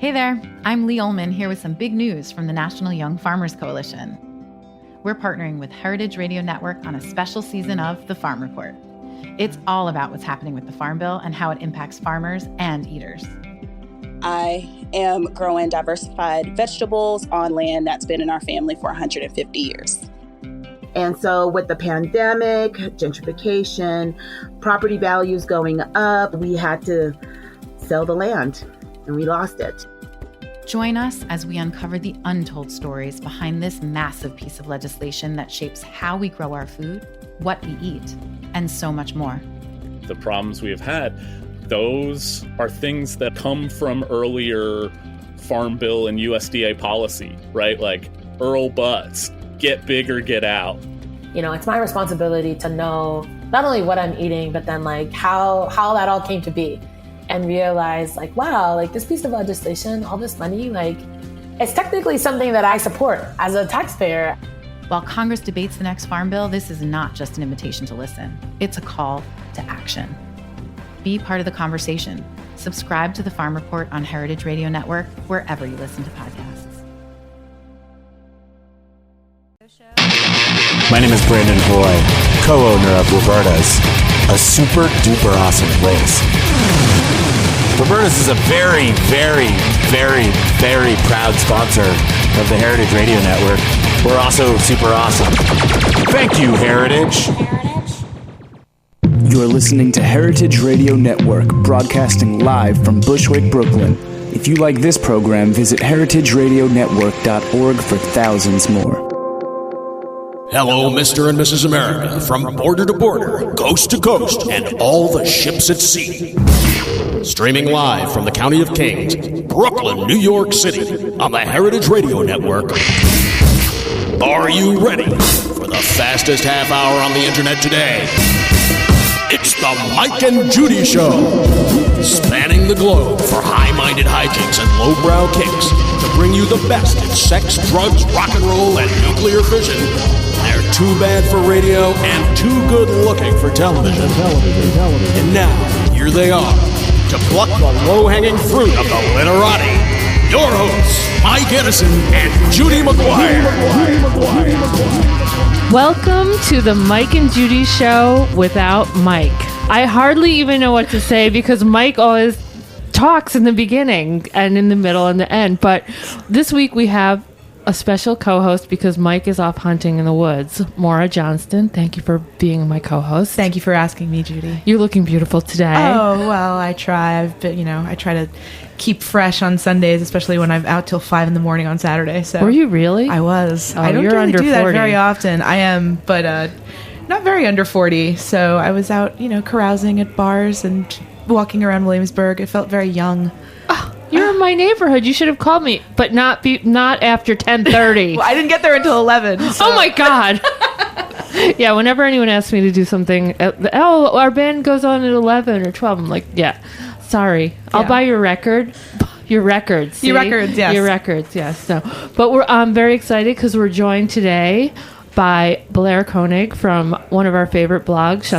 Hey there, I'm Lee Ullman here with some big news from the National Young Farmers Coalition. We're partnering with Heritage Radio Network on a special season of The Farm Report. It's all about what's happening with the Farm Bill and how it impacts farmers and eaters. I am growing diversified vegetables on land that's been in our family for 150 years. And so with the pandemic, gentrification, property values going up, we had to sell the land and we lost it. Join us as we uncover the untold stories behind this massive piece of legislation that shapes how we grow our food, what we eat, and so much more. The problems we have had, those are things that come from earlier Farm Bill and USDA policy, right? Like Earl Butts, get big or get out. You know, it's my responsibility to know not only what I'm eating, but then like how that all came to be. And realize like, wow, like this piece of legislation, all this money, like it's technically something that I support as a taxpayer. While Congress debates the next Farm Bill, this is not just an invitation to listen. It's a call to action. Be part of the conversation. Subscribe to the Farm Report on Heritage Radio Network, wherever you listen to podcasts. My name is Brandon Boy, co-owner of Roberta's, a super duper awesome place. Roberta's is a very, very, very, very proud sponsor of the Heritage Radio Network. We're also super awesome. Thank you, Heritage. You're listening to Heritage Radio Network, broadcasting live from Bushwick, Brooklyn. If you like this program, visit heritageradionetwork.org for thousands more. Hello, Mr. and Mrs. America, from border to border, coast to coast, and all the ships at sea. Streaming live from the County of Kings, Brooklyn, New York City, on the Heritage Radio Network. Are you ready for the fastest half hour on the internet today? It's the Mike and Judy Show, spanning the globe for high-minded hijinks and lowbrow kicks to bring you the best in sex, drugs, rock and roll, and nuclear fission. They're too bad for radio and too good looking for television. And now, here they are, to pluck the low-hanging fruit of the literati. Your hosts, Mike Edison and Judy McGuire. Welcome to the Mike and Judy Show without Mike. I hardly even know what to say because Mike always talks in the beginning and in the middle and the end. But this week we have a special co-host because Mike is off hunting in the woods. Maura Johnston, thank you for being my co-host. Thank you for asking me, Judy. You're looking beautiful today. Oh, well, I try. I try to keep fresh on Sundays, especially when I'm out till 5 in the morning on Saturday. So were you really? I was. Oh, I don't you're really under do 40. that very often. I am, but not very under 40. So I was out, carousing at bars and walking around Williamsburg. It felt very young. Oh, you're in my neighborhood. You should have called me, but not after 10:30. Well, I didn't get there until 11. So. Oh my God. Yeah, whenever anyone asks me to do something, our band goes on at 11 or 12. I'm like, yeah, sorry. I'll buy your record. Your records. See? Your records, yes. Your records, yes. No. But we're very excited because we're joined today by Blair Koenig from one of our favorite blogs,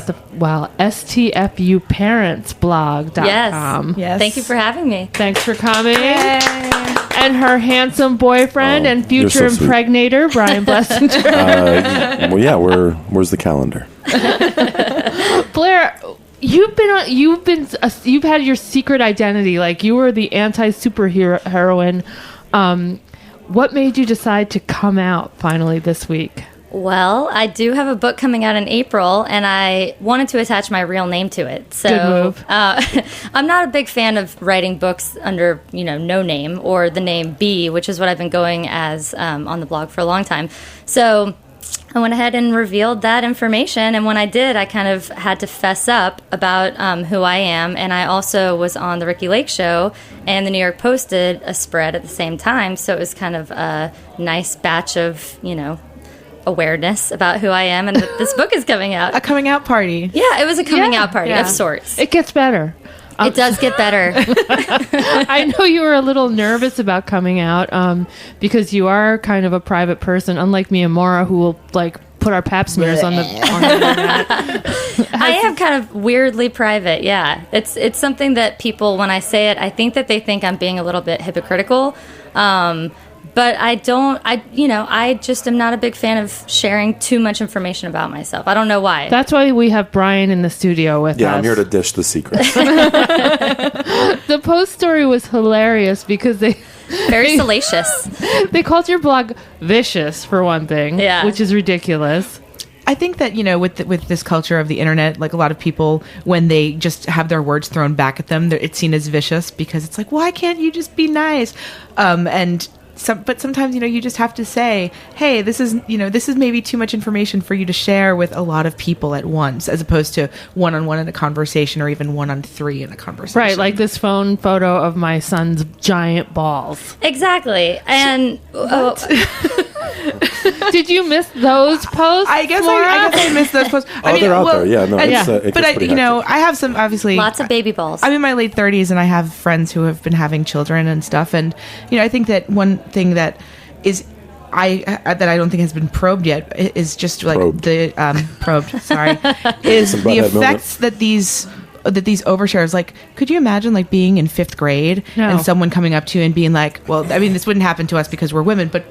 STFU Parents blog.com. Yes. Thank you for having me. Thanks for coming. Yay. And her handsome boyfriend and future impregnator, Brian Blessinger. Where's the calendar? Blair, you've had your secret identity. Like you were the anti-superhero heroine. What made you decide to come out finally this week? Well, I do have a book coming out in April, and I wanted to attach my real name to it. So, good move. I'm not a big fan of writing books under, no name or the name B, which is what I've been going as on the blog for a long time. So I went ahead and revealed that information, and when I did, I kind of had to fess up about who I am, and I also was on the Ricky Lake Show, and the New York Post did a spread at the same time, so it was kind of a nice batch of, awareness about who I am and that this book is coming out. A coming out party. Yeah, it was a coming out party of sorts. It gets better. It does get better. I know you were a little nervous about coming out because you are kind of a private person, unlike me and Maura, who will put our pap smears on the internet. I am kind of weirdly private. Yeah, it's something that people, when I say it, I think that they think I'm being a little bit hypocritical. But I don't. I just am not a big fan of sharing too much information about myself. I don't know why. That's why we have Brian in the studio with us. Yeah, I'm here to dish the secrets. The Post story was hilarious because very salacious. They called your blog vicious for one thing, which is ridiculous. I think that, with this culture of the internet, like a lot of people, when they just have their words thrown back at them, it's seen as vicious because it's like, why can't you just be nice? But sometimes, you just have to say, hey, this is maybe too much information for you to share with a lot of people at once, as opposed to one-on-one in a conversation or even 1-on-3 in a conversation. Right, like this phone photo of my son's giant balls. Exactly. And did you miss those posts? I guess I missed those posts. They're out there. Yeah, no, it but I have some, obviously, lots of baby balls. I'm in my late 30s and I have friends who have been having children and stuff, and I think that one thing that is that I don't think has been probed yet is just like probed. Sorry, is the effects that these overshares, like, could you imagine like being in 5th grade and someone coming up to you and being like, well, I mean, this wouldn't happen to us because we're women, but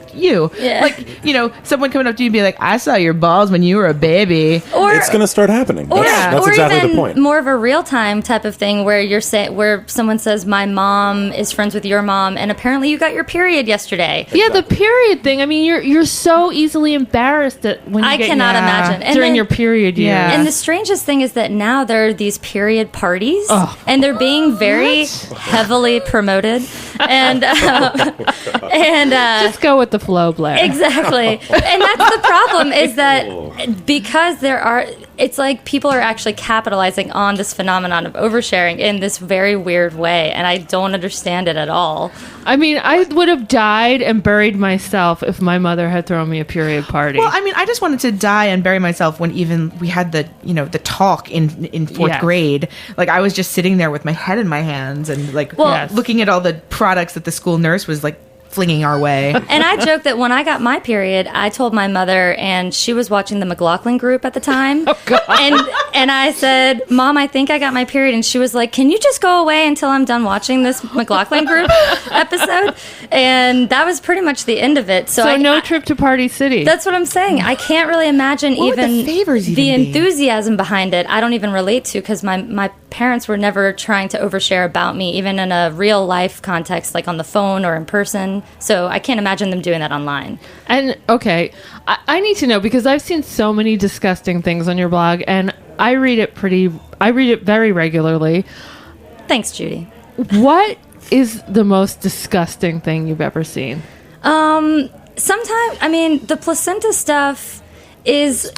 someone coming up to you and be like, I saw your balls when you were a baby. Or it's going to start happening. That's exactly even the point. More of a real time type of thing where where someone says, my mom is friends with your mom, and apparently you got your period yesterday. Yeah, the period thing. I mean, you're so easily embarrassed when you cannot imagine during your period year. Yeah. And the strangest thing is that now there are these period parties, and they're being very heavily promoted, and just go with the flow, Blair. Exactly. And that's the problem, is that because it's like people are actually capitalizing on this phenomenon of oversharing in this very weird way, and I don't understand it at all. I mean, I would have died and buried myself if my mother had thrown me a period party. Well, I mean, I just wanted to die and bury myself when even we had the talk in 4th grade. Like, I was just sitting there with my head in my hands and looking at all the products that the school nurse was like flinging our way. And I joke that when I got my period, I told my mother, and she was watching the McLaughlin group at the time. Oh, God. And I said, Mom, I think I got my period. And she was like, can you just go away until I'm done watching this McLaughlin group episode? And that was pretty much the end of it. So no trip to Party City. That's what I'm saying. I can't really imagine the enthusiasm behind it. I don't even relate to, because my parents were never trying to overshare about me, even in a real life context, like on the phone or in person. So I can't imagine them doing that online. And okay, I need to know, because I've seen so many disgusting things on your blog, and I read it very regularly. Thanks, Judy. What is the most disgusting thing you've ever seen? Sometimes, I mean, the placenta stuff is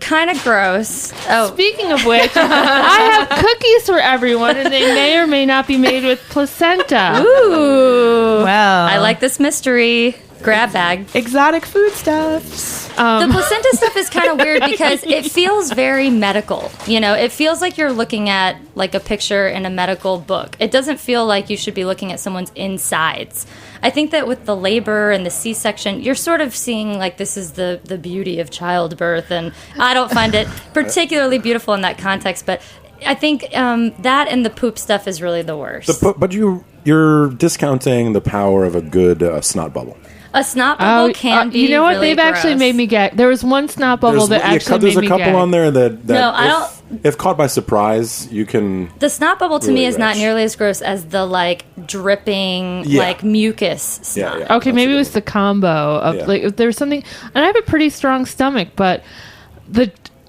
kind of gross. Speaking of which, I have cookies for everyone, and they may or may not be made with placenta. Ooh. Well, I like this mystery grab bag. Exotic foodstuffs. The placenta stuff is kind of weird because it feels very medical. It feels like you're looking at like a picture in a medical book. It doesn't feel like you should be looking at someone's insides. I think that with the labor and the C-section, you're sort of seeing like this is the beauty of childbirth, and I don't find it particularly beautiful in that context. But I think that and the poop stuff is really the worst. But you're discounting the power of a good snot bubble. A snot bubble can be. You know what? Really They've gross. actually made me gag. There was one snot bubble that actually made me gag. There's a couple on there that no, I don't. If caught by surprise, you can. The snot bubble to me is not nearly as gross as the like dripping like mucus snot. Yeah. Okay, maybe it was the combo of like there's something. And I have a pretty strong stomach, but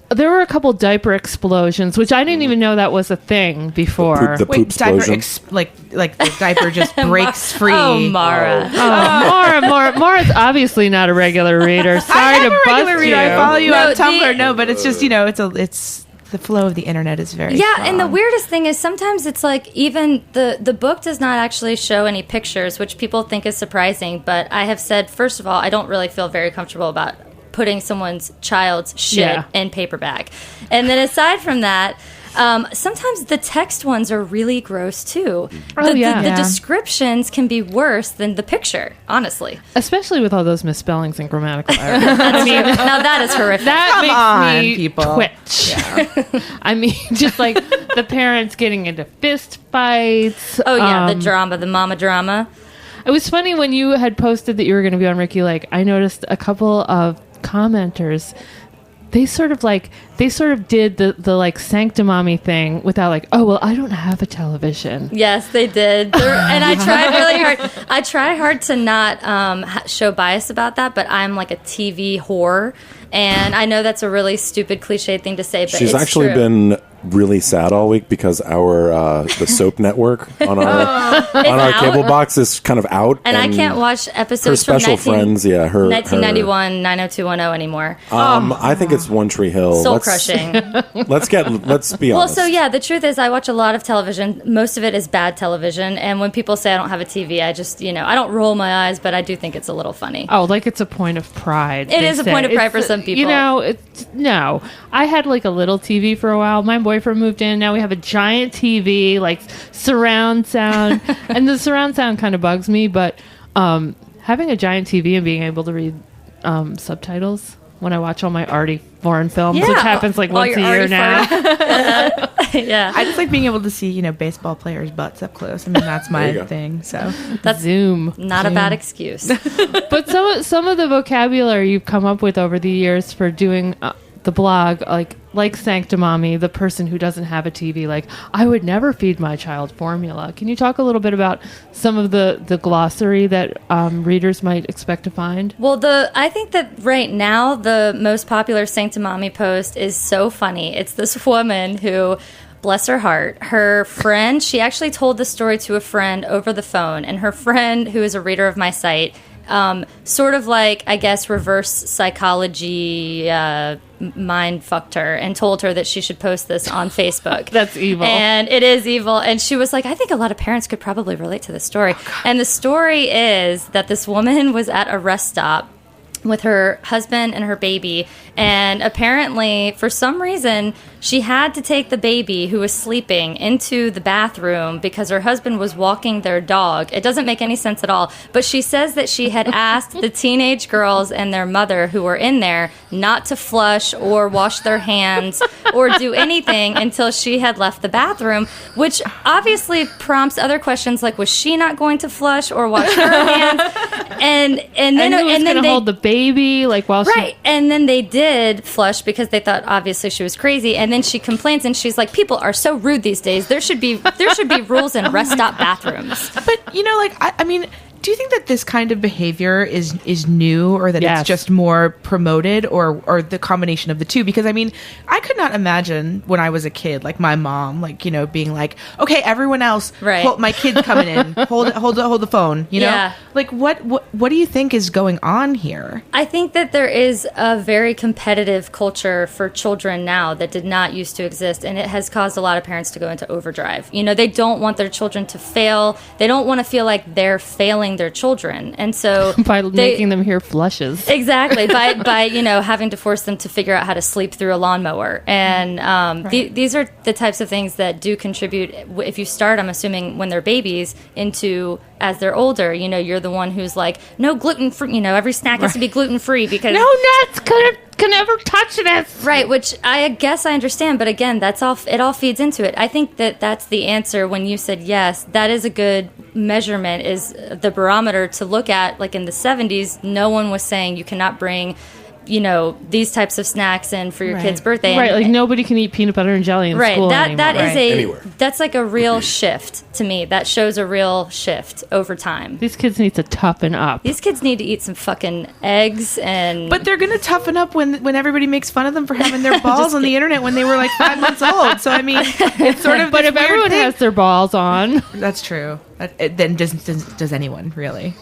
there were a couple diaper explosions, which I didn't even know that was a thing before. The poop explosion. Like the diaper just breaks free. Oh, Mara. Mara's obviously not a regular reader. Sorry to bust you. I follow you on Tumblr. But it's just it's the flow of the internet is very strong. And the weirdest thing is sometimes it's like even the book does not actually show any pictures, which people think is surprising. But I have said, first of all, I don't really feel very comfortable about putting someo's child's shit in paperback. And then aside from that, Sometimes the text ones are really gross too. The descriptions can be worse than the picture, honestly. Especially with all those misspellings and grammatical errors. I mean, now that is horrific. That makes me twitch. Yeah. I mean, just like the parents getting into fist fights. Oh yeah, the drama, the mama drama. It was funny when you had posted that you were going to be on Ricky Lake. I noticed a couple of commenters. They sort of did the like sanctimony thing without like, oh well, I don't have a television. Yes, they did, and I tried really hard. I try hard to not show bias about that, but I'm like a TV whore, and I know that's a really stupid cliche thing to say, but she's it's actually true. been really sad all week because the soap network on our cable box is kind of out, and I can't watch episodes her special from friends. Yeah, her 1991 90210 anymore. I think it's One Tree Hill. Soul crushing. Let's be honest. Well, so yeah, the truth is I watch a lot of television. Most of it is bad television, and when people say I don't have a TV, I just I don't roll my eyes, but I do think it's a little funny. Oh, like it's a point of pride. It is a point of pride for some people. No. I had like a little TV for a while. My boyfriend moved in. Now we have a giant TV, like surround sound. And the surround sound kind of bugs me, but having a giant TV and being able to read subtitles when I watch all my arty foreign films, which happens like once a year now. Yeah. I just like being able to see, baseball players' butts up close. I mean, that's my thing. So that's Zoom. Not a bad excuse. But some of the vocabulary you've come up with over the years for doing the blog, like Sanctimommy, the person who doesn't have a TV, like, I would never feed my child formula. Can you talk a little bit about some of the glossary that readers might expect to find? Well, I think that right now the most popular Sanctimommy post is so funny. It's this woman who, bless her heart, her friend, she actually told the story to a friend over the phone, and her friend, who is a reader of my site, sort of like, I guess, reverse psychology mind fucked her and told her that she should post this on Facebook. That's evil. And it is evil. And she was like, I think a lot of parents could probably relate to this story. And the story is that this woman was at a rest stop with her husband and her baby, and apparently for some reason she had to take the baby, who was sleeping, into the bathroom because her husband was walking their dog. It doesn't make any sense at all, but she says that she had asked the teenage girls and their mother who were in there not to flush or wash their hands or do anything until she had left the bathroom, which obviously prompts other questions like, was she not going to flush or wash her hands? And then they hold the baby, like, while right, and then they did flush because they thought obviously she was crazy. And then she complains and she's like, people are so rude these days. There should be rules in rest stop bathrooms. But I mean, do you think that this kind of behavior is new, or that it's just more promoted, or the combination of the two? Because I mean, I could not imagine when I was a kid, like my mom, like, being like, okay, everyone else, right, my kid's coming in, hold the phone, Yeah. Like what do you think is going on here? I think that there is a very competitive culture for children now that did not used to exist, and it has caused a lot of parents to go into overdrive. They don't want their children to fail. They don't want to feel like they're failing their children, and so by making them hear flushes, exactly, by having to force them to figure out how to sleep through a lawnmower, and these are the types of things that do contribute. If you start, I'm assuming, when they're babies, into as they're older, you're the one who's like, no gluten free, every snack has to be gluten free because no nuts can ever touch this, right? Which I guess I understand, but again, that's all. It all feeds into it. I think that's the answer. When you said yes, that is a good measurement, is the barometer to look at. Like in the 70s, no one was saying you cannot bring these types of snacks in for your kid's birthday. Right, like nobody can eat peanut butter and jelly in school anymore. That's like a real shift to me. That shows a real shift over time. These kids need to toughen up. These kids need to eat some fucking eggs But they're gonna toughen up when everybody makes fun of them for having their balls on the internet when they were like 5 months old. So I mean, it's sort of. But if everyone has their balls on, that's true. Then does anyone really?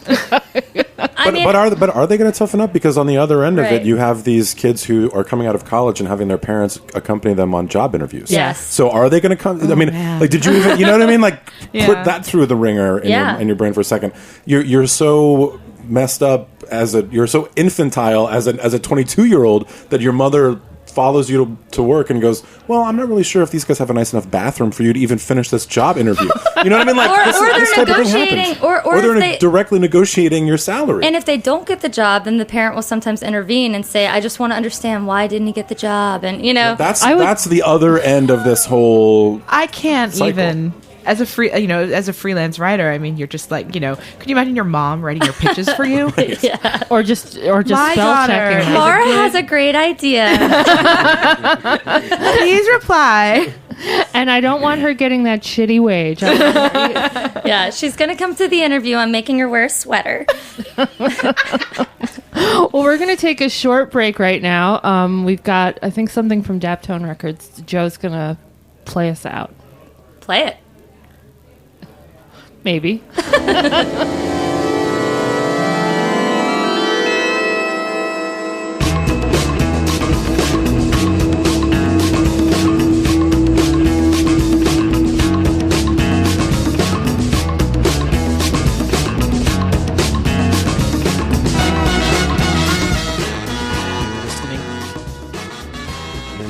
But are they going to toughen up? Because on the other end of it, you have these kids who are coming out of college and having their parents accompany them on job interviews. Yes. So are they going to come? I mean, like, did you even? You know what I mean? Like, put that through the ringer in your brain for a second. You're so messed up you're so infantile as a 22-year-old that your mother follows you to work and goes, well, I'm not really sure if these guys have a nice enough bathroom for you to even finish this job interview. You know what I mean? Like, this type of thing happens. Or they're directly negotiating your salary. And if they don't get the job, then the parent will sometimes intervene and say, I just want to understand, why didn't he get the job? And, that's the other end of this whole I can't cycle. even... As a freelance writer, I mean, you're just like, could you imagine your mom writing your pitches for you? Yeah. Or just My spell daughter checking. Laura has a great idea. Please reply. And I don't want her getting that shitty wage. Yeah, she's going to come to the interview. I'm making her wear a sweater. Well, we're going to take a short break right now. We've got, I think, something from Daptone Records. Joe's going to play us out. Play it. Maybe. You're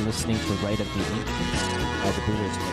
listening to Right of the Ancients by the Brewers Club.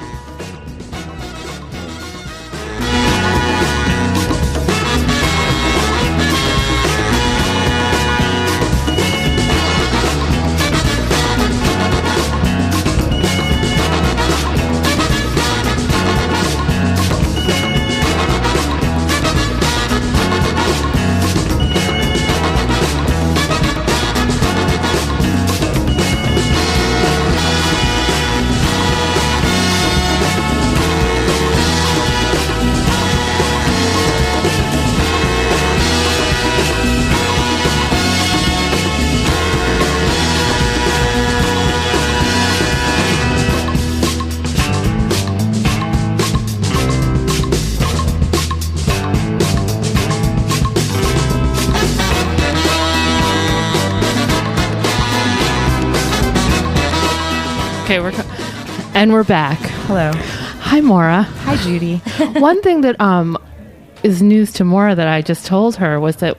Okay, we're back. Hello. Hi, Maura. Hi, Judy. One thing that is news to Maura that I just told her was that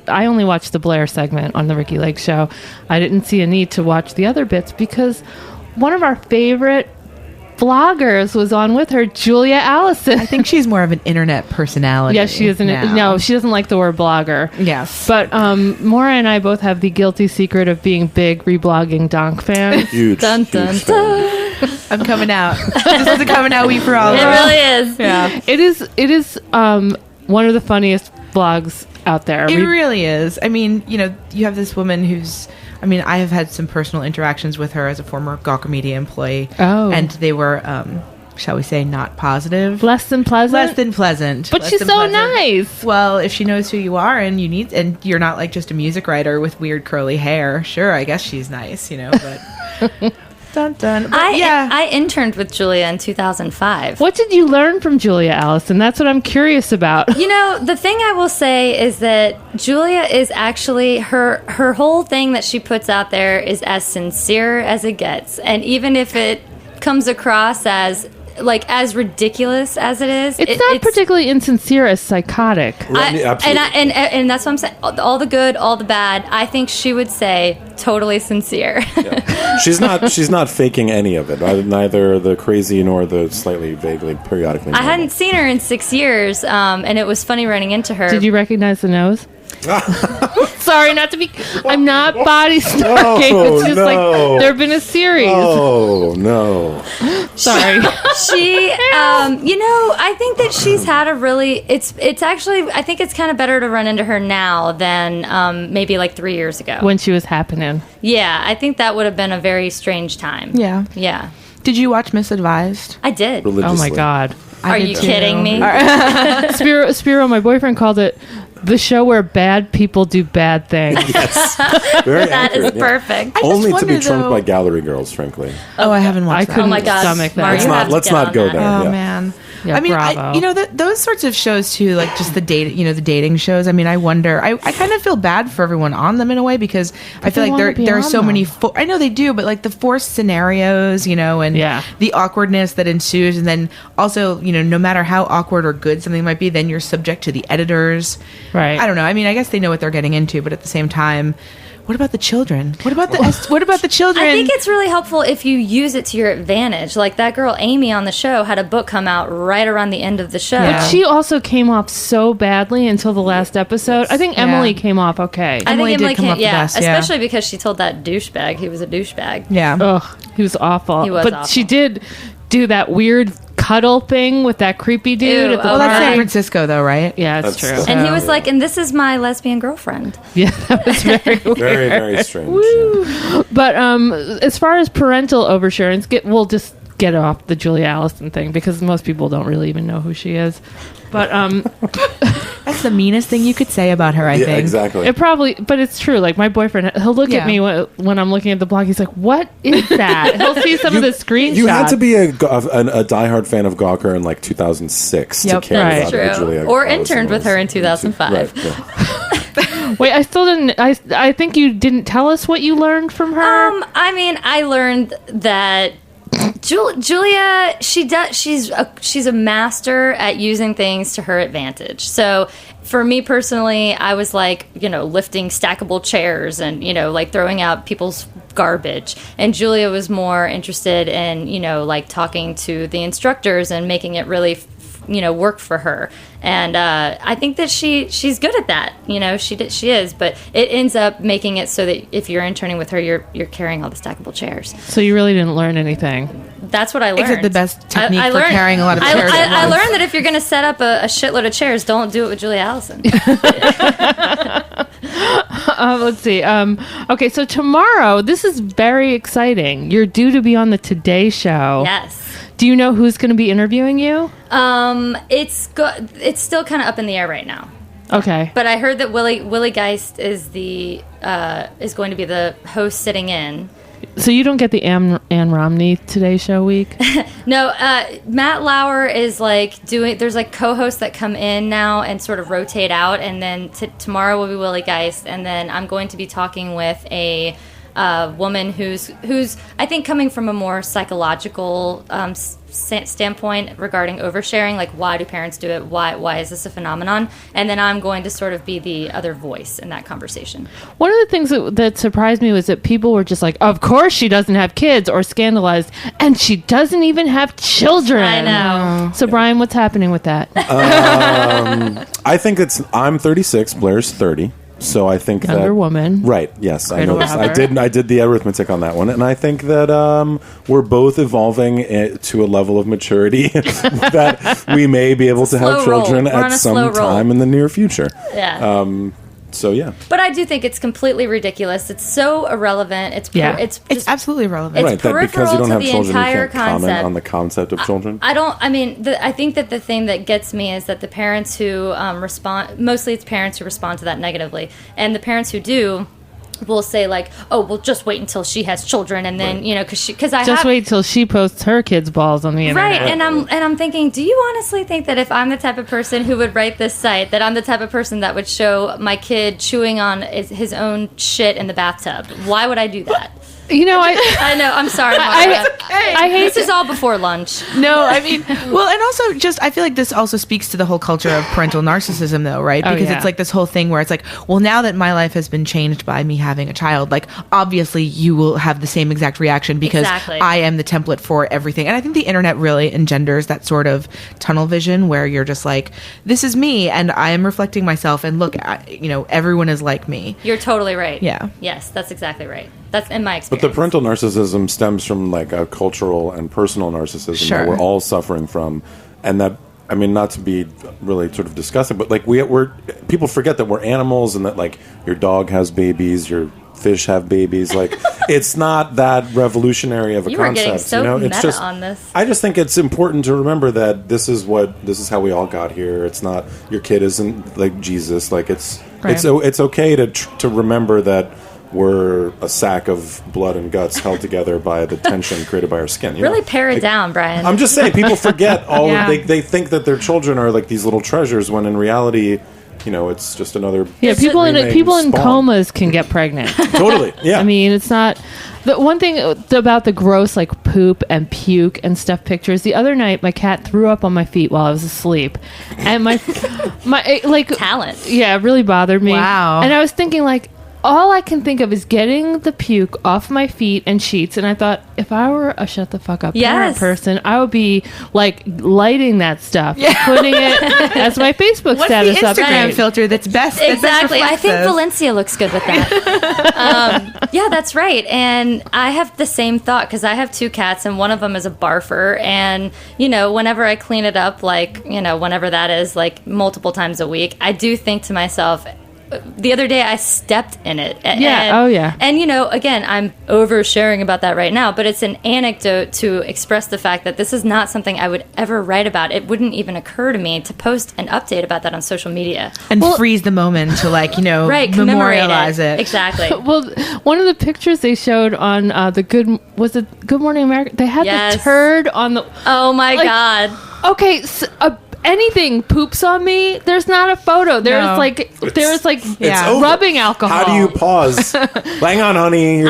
I only watched the Blair segment on the Ricky Lake Show. I didn't see a need to watch the other bits because one of our favorite bloggers was on with her, Julia Allison. I think she's more of an internet personality. Yes, she is. No, she doesn't like the word blogger. Yes. But Maura and I both have the guilty secret of being big reblogging Donk fans. Huge. Dun, dun, dun. I'm coming out. This is a coming out week for all of It us. really is. Yeah. It is one of the funniest blogs out there. It really is. I mean, you have this woman who's... I have had some personal interactions with her as a former Gawker Media employee. Oh. And they were, shall we say, not positive. Less than pleasant? Less than pleasant. But she's so nice. Well, if she knows who you are and you're not like just a music writer with weird curly hair, sure, I guess she's nice, but... Dun, dun. But I interned with Julia in 2005. What did you learn from Julia Allison? That's what I'm curious about. The thing I will say is that Julia is actually, her whole thing that she puts out there is as sincere as it gets. And even if it comes across as ridiculous as it is, it's not particularly insincere as psychotic. Absolutely. And that's what I'm saying. All the good, all the bad. I think she would say totally sincere. Yeah. She's not faking any of it. Neither the crazy nor the slightly vaguely periodically. I hadn't seen her in 6 years, and it was funny running into her. Did you recognize the nose? Sorry, not to be. I'm not body stalking. It's just like there have been a series. Oh no! Sorry. She, I think that she's had a really. It's actually. I think it's kind of better to run into her now than maybe like 3 years ago when she was happening. Yeah, I think that would have been a very strange time. Yeah. Yeah. Did you watch Misadvised? I did. Oh my God! Are you kidding me? Spiro, my boyfriend called it the show where bad people do bad things. Yes. Very that accurate, is perfect. Only to be trumped by gallery girls, frankly. Oh, I haven't watched I that. couldn't my God. stomach that. Let's not go there. Oh, yeah. man. Yeah, bravo. Those sorts of shows too, like just the dating shows. I wonder. I kind of feel bad for everyone on them in a way because I feel like there are so many. I know they do, but like the forced scenarios, and the awkwardness that ensues, and then also, no matter how awkward or good something might be, then you're subject to the editors. Right. I don't know. I guess they know what they're getting into, but at the same time, what about the children? What about the children? I think it's really helpful if you use it to your advantage. Like that girl Amy on the show had a book come out right around the end of the show. But she also came off so badly until the last episode. I think Emily came off okay. I think Emily come off the best, especially because she told that douchebag he was a douchebag. Yeah. Ugh, he was awful. He was but awful. she did do that weird cuddle thing with that creepy dude at the well, that's party. San Francisco, though, right? Yeah, it's true. And he was like, and this is my lesbian girlfriend. Yeah, that was very weird. Very, very strange. But as far as parental oversharing, we'll just get off the Julia Allison thing because most people don't really even know who she is. But that's the meanest thing you could say about her, I think. Exactly. But it's true. Like my boyfriend, he'll look at me when I'm looking at the blog. He's like, "What is that?" He'll see some of the screenshots. You had to be a diehard fan of Gawker in like 2006 to care about True. Julia Or Allison interned with her in 2005. Right, yeah. Wait, I still didn't. I think you didn't tell us what you learned from her. I mean, I learned that Julia, she's a master at using things to her advantage. So for me personally, I was like, lifting stackable chairs and, like throwing out people's garbage. And Julia was more interested in, like talking to the instructors and making it really work for her. And I think that she's good at that. She is, but it ends up making it so that if you're interning with her, you're carrying all the stackable chairs. So you really didn't learn anything. That's what I learned. Except the best technique for carrying a lot of chairs. I learned that if you're going to set up a shitload of chairs, don't do it with Julia Allison. Let's see. Okay, so tomorrow, this is very exciting. You're due to be on the Today Show. Yes. Do you know who's going to be interviewing you? It's still kind of up in the air right now. Okay. But I heard that Willie Geist is going to be the host sitting in. So you don't get the Ann Romney Today Show week? No, Matt Lauer is like there's like co-hosts that come in now and sort of rotate out, and then tomorrow will be Willie Geist, and then I'm going to be talking with a woman who's I think coming from a more psychological standpoint regarding oversharing, like why do parents do it, why is this a phenomenon, and then I'm going to sort of be the other voice in that conversation. One of the things that surprised me was that people were just like, of course she doesn't have kids, or scandalized, and she doesn't even have children. I know. So Brian, what's happening with that? I think I'm 36, Blair's 30. So I think Younger woman. Right, yes. I know. Rather. I did the arithmetic on that one. And I think that we're both evolving to a level of maturity that we may be able to have children at some time in the near future. Yeah. So yeah. But I do think it's completely ridiculous. It's so irrelevant. It's absolutely irrelevant. It's right, that peripheral because you don't to have the children, you entire can't comment concept. on the concept of children. I think that the thing that gets me is that the parents who respond, mostly it's parents who respond to that negatively, and the parents who do will say like, oh, well, just wait until she has children, and then because I just wait till she posts her kids' balls on the internet. Right, and I'm thinking, do you honestly think that if I'm the type of person who would write this site, that I'm the type of person that would show my kid chewing on his own shit in the bathtub? Why would I do that? I know. I'm sorry, Mara. I hate this is all before lunch. No, I mean, well, and also just I feel like this also speaks to the whole culture of parental narcissism, though, right? Because it's like this whole thing where it's like, well, now that my life has been changed by me having a child, like obviously you will have the same exact reaction because I am the template for everything. And I think the internet really engenders that sort of tunnel vision where you're just like, this is me, and I am reflecting myself, and look, everyone is like me. You're totally right. Yeah. Yes, that's exactly right. That's in my experience. But the parental narcissism stems from like a cultural and personal narcissism that we're all suffering from, and that, I mean, not to be really sort of disgusting, but like we're people forget that we're animals, and that like your dog has babies, your fish have babies. Like it's not that revolutionary of a you concept. You were getting so it's meta just, on this. I just think it's important to remember that this is how we all got here. It's not, your kid isn't like Jesus. Like it's okay to remember that we're a sack of blood and guts held together by the tension created by our skin. Really pare it down, Brian. I'm just saying, people forget all they think that their children are like these little treasures, when in reality, it's just another people in comas can get pregnant. Totally. Yeah. I mean, it's not the one thing about the gross like poop and puke and stuff pictures. The other night, my cat threw up on my feet while I was asleep, and my like talent. Yeah, it really bothered me. Wow. And I was thinking like, all I can think of is getting the puke off my feet and sheets. And I thought, if I were a shut the fuck up parent person, I would be like lighting that stuff, putting it as my Facebook status. What's the Instagram filter that's best? Exactly. I think Valencia looks good with that. Yeah, that's right. And I have the same thought because I have 2 cats and one of them is a barfer. And, you know, whenever I clean it up, like, you know, whenever that is, like multiple times a week, I do think to myself, the other day I stepped in it. And, you know, again, I'm oversharing about that right now, but it's an anecdote to express the fact that this is not something I would ever write about. It wouldn't even occur to me to post an update about that on social media. And freeze the moment to, like, you know, memorialize it. Exactly. Well, one of the pictures they showed on Good Morning America, they had the turd on the... Oh, my God. Okay, so, anything poops on me, there's not a photo. There's rubbing alcohol. How do you pause? Hang on, honey.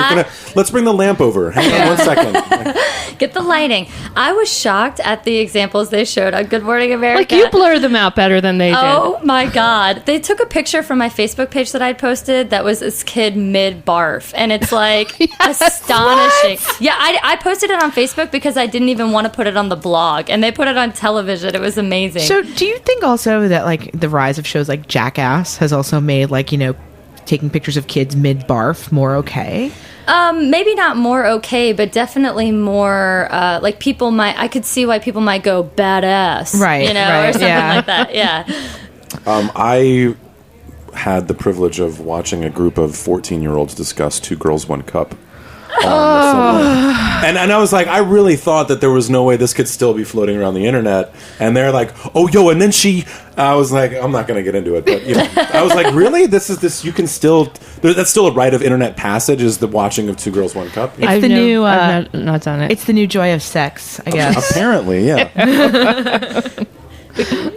Let's bring the lamp over. Hang on 1 second. Get the lighting. I was shocked at the examples they showed on Good Morning America. Like, you blur them out better than they did. Oh my God. They took a picture from my Facebook page that I'd posted that was this kid mid-barf. And it's like astonishing. What? Yeah, I posted it on Facebook because I didn't even want to put it on the blog. And they put it on television. It was amazing. So do you think also that, like, the rise of shows like Jackass has also made, like, you know, taking pictures of kids mid-barf more okay? Maybe not more okay, but definitely more, like, I could see why people might go badass. Right. You know, or something like that. Yeah. I had the privilege of watching a group of 14-year-olds discuss Two Girls, One Cup. And I was like, I really thought that there was no way this could still be floating around the internet. And they're like, oh, yo, and then I was like, I'm not going to get into it. But, you know, I was like, really? You can still, that's still a rite of internet passage, is the watching of Two Girls, One Cup? It's the new, I've not done it. It's the new joy of sex, I guess. Apparently, yeah.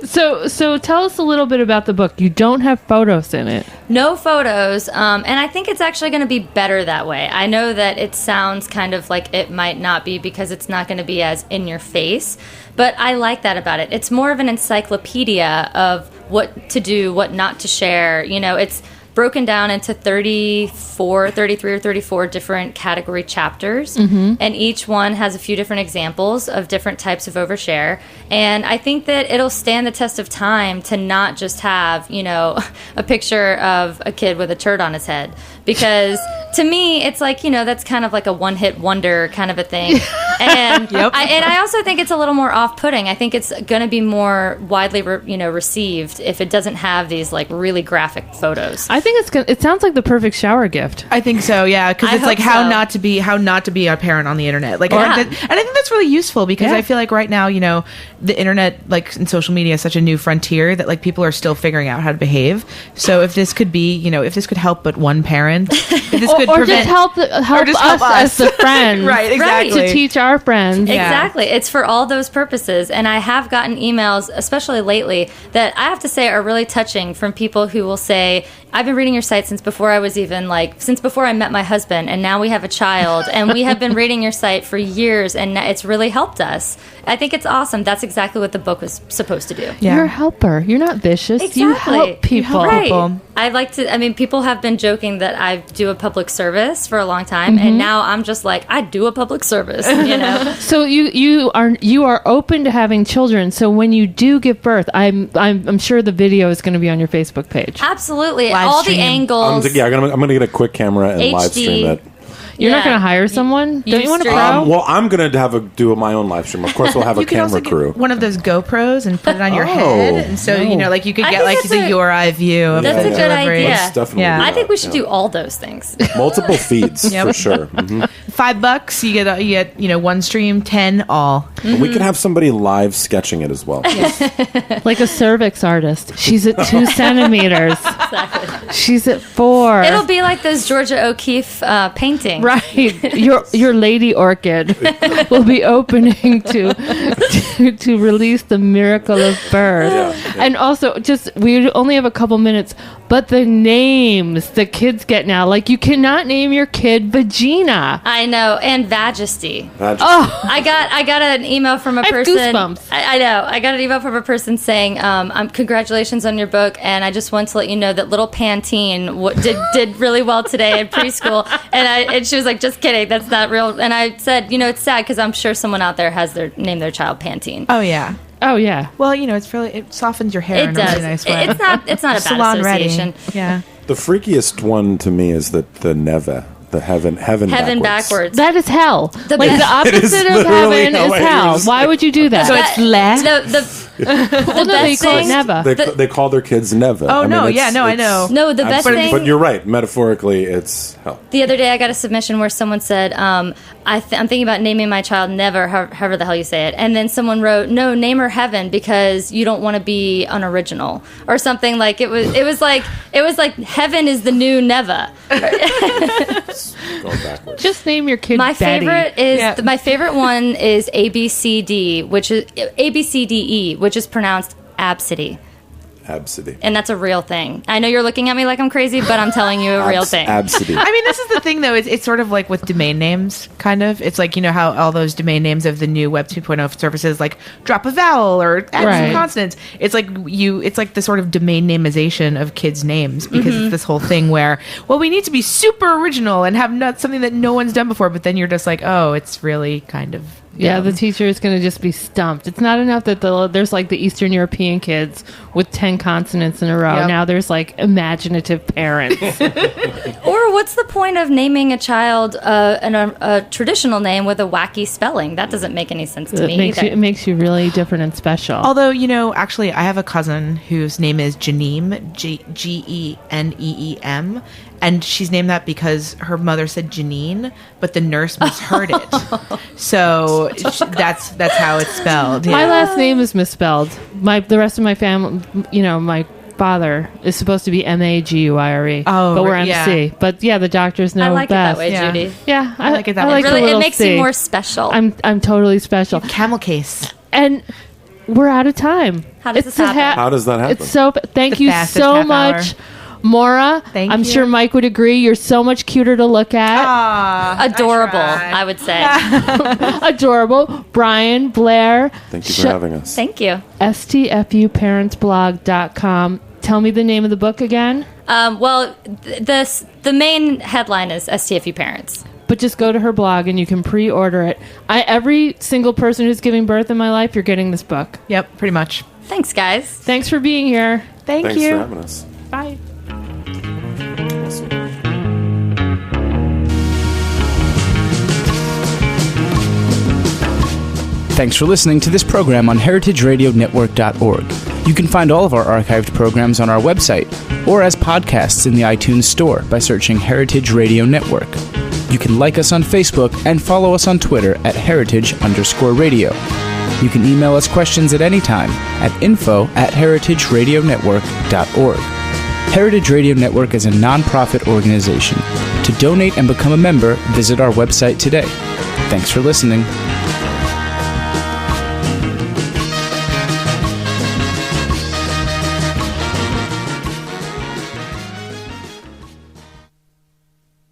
So tell us a little bit about the book. You don't have photos in it. No photos, and I think it's actually going to be better that way. I know that it sounds kind of like it might not be because it's not going to be as in your face, but I like that about it. It's more of an encyclopedia of what to do, what not to share. You know, it's broken down into 33 or 34 different category chapters, and each one has a few different examples of different types of overshare. And I think that it'll stand the test of time to not just have, you know, a picture of a kid with a turd on his head, because to me it's like, you know, that's kind of like a one-hit wonder kind of a thing. And I also think it's a little more off-putting. I think it's going to be more widely received if it doesn't have these like really graphic photos. I think it sounds like the perfect shower gift. I think so, yeah, because it's like how not to be a parent on the internet. Like, and I think that's really useful because I feel like right now, you know, the internet, like, and social media is such a new frontier that, like, people are still figuring out how to behave. So if this could be, you know, if this could help but one parent, if this could just help us as the friends, right? Exactly, to teach our friends. Exactly, it's for all those purposes. And I have gotten emails, especially lately, that I have to say are really touching from people who will say, I've been reading your site since before I met my husband, and now we have a child, and we have been reading your site for years, and it's really helped us. I think it's awesome. That's exactly what the book was supposed to do. Yeah. You're a helper. You're not vicious. Exactly. You help people. Right. I like to, I mean, people have been joking that I do a public service for a long time, and now I'm just like, I do a public service, you know? So you are open to having children. So when you do give birth, I'm sure the video is going to be on your Facebook page. Absolutely. All the angles. I'm going to get a quick camera and live stream it. You're not going to hire someone? Don't you want a pro? Well, I'm going to do my own live stream. Of course, we'll have a camera crew. One of those GoPros and put it on your head, and so you know, like you could get like the your eye view of that's the a good delivery. idea. I think we should do all those things. Multiple feeds for sure. $5, you get you know, one stream, 10 all. We could have somebody live sketching it as well. Like a cervix artist. She's at 2 centimeters. Exactly. She's at 4. It'll be like those Georgia O'Keeffe paintings. Right. Your lady orchid will be opening to release the miracle of birth. Yeah. And also, we only have a couple minutes, but the names the kids get now, like, you cannot name your kid Vagina. I know, and Vajesty. Oh, I got an email from a person. I have goosebumps. I know. I got an email from a person saying, "Congratulations on your book, and I just want to let you know that little Pantene did really well today at preschool. And she was like, just kidding, that's not real. And I said, it's sad because I'm sure someone out there has named their child Pantene. Oh yeah. Oh yeah. Well, it softens your hair. It does. In a really nice way. It's not a bad association. Yeah. The freakiest one to me is the Neva. The heaven backwards. That is hell. The opposite of heaven is hell. Why would you do that? So it's less. The best thing. They call their kids Neva. Oh, I know. No, the best thing. But you're right. Metaphorically, it's hell. The other day, I got a submission where someone said, I'm thinking about naming my child Never, however the hell you say it. And then someone wrote, no, name her Heaven because you don't want to be unoriginal or something. Like it was like Heaven is the new Neva. Going backwards. Just name your kid My Betty. My favorite one is ABCDE, which is ABCDE, which is pronounced Absidy. Absidy. And that's a real thing. I know you're looking at me like I'm crazy, but I'm telling you a real thing. Absidy. I mean, this is the thing, though. It's sort of like with domain names, kind of. It's like, how all those domain names of the new Web 2.0 services, like drop a vowel or add some consonants. It's like it's like the sort of domain namization of kids' names because it's this whole thing where, we need to be super original and have something that no one's done before, but then you're just like, oh, it's really kind of... Yeah, the teacher is going to just be stumped. It's not enough that there's like the Eastern European kids with 10 consonants in a row. Yep. Now there's like imaginative parents. Or what's the point of naming a child a traditional name with a wacky spelling? That doesn't make any sense to me either. It makes you really different and special. Although, actually, I have a cousin whose name is Janeem, Geneem. And she's named that because her mother said Janine, but the nurse misheard it. So that's how it's spelled. Yeah. My last name is misspelled. The rest of my family, my father is supposed to be Maguire. But we're MC. But yeah, the doctors know best. I like it that way, Judy. Yeah, I like it that way. It makes you more special. I'm totally special. Camel case. And we're out of time. How does this happen? How does that happen? It's so. Thank you so much. Maura, I'm sure Mike would agree. You're so much cuter to look at. Adorable, I would say. Adorable. Brian, Blair. Thank you for having us. Thank you. STFUparentsblog.com. Tell me the name of the book again. The main headline is STFU Parents. But just go to her blog and you can pre-order it. Every single person who's giving birth in my life, you're getting this book. Yep, pretty much. Thanks, guys. Thanks for being here. Thanks for having us. Bye. Thanks for listening to this program on heritageradionetwork.org. You can find all of our archived programs on our website or as podcasts in the iTunes Store by searching Heritage Radio Network. You can like us on Facebook and follow us on Twitter at @heritage_radio. You can email us questions at any time at info@heritageradionetwork.org. Heritage Radio Network is a non-profit organization. To donate and become a member, visit our website today. Thanks for listening.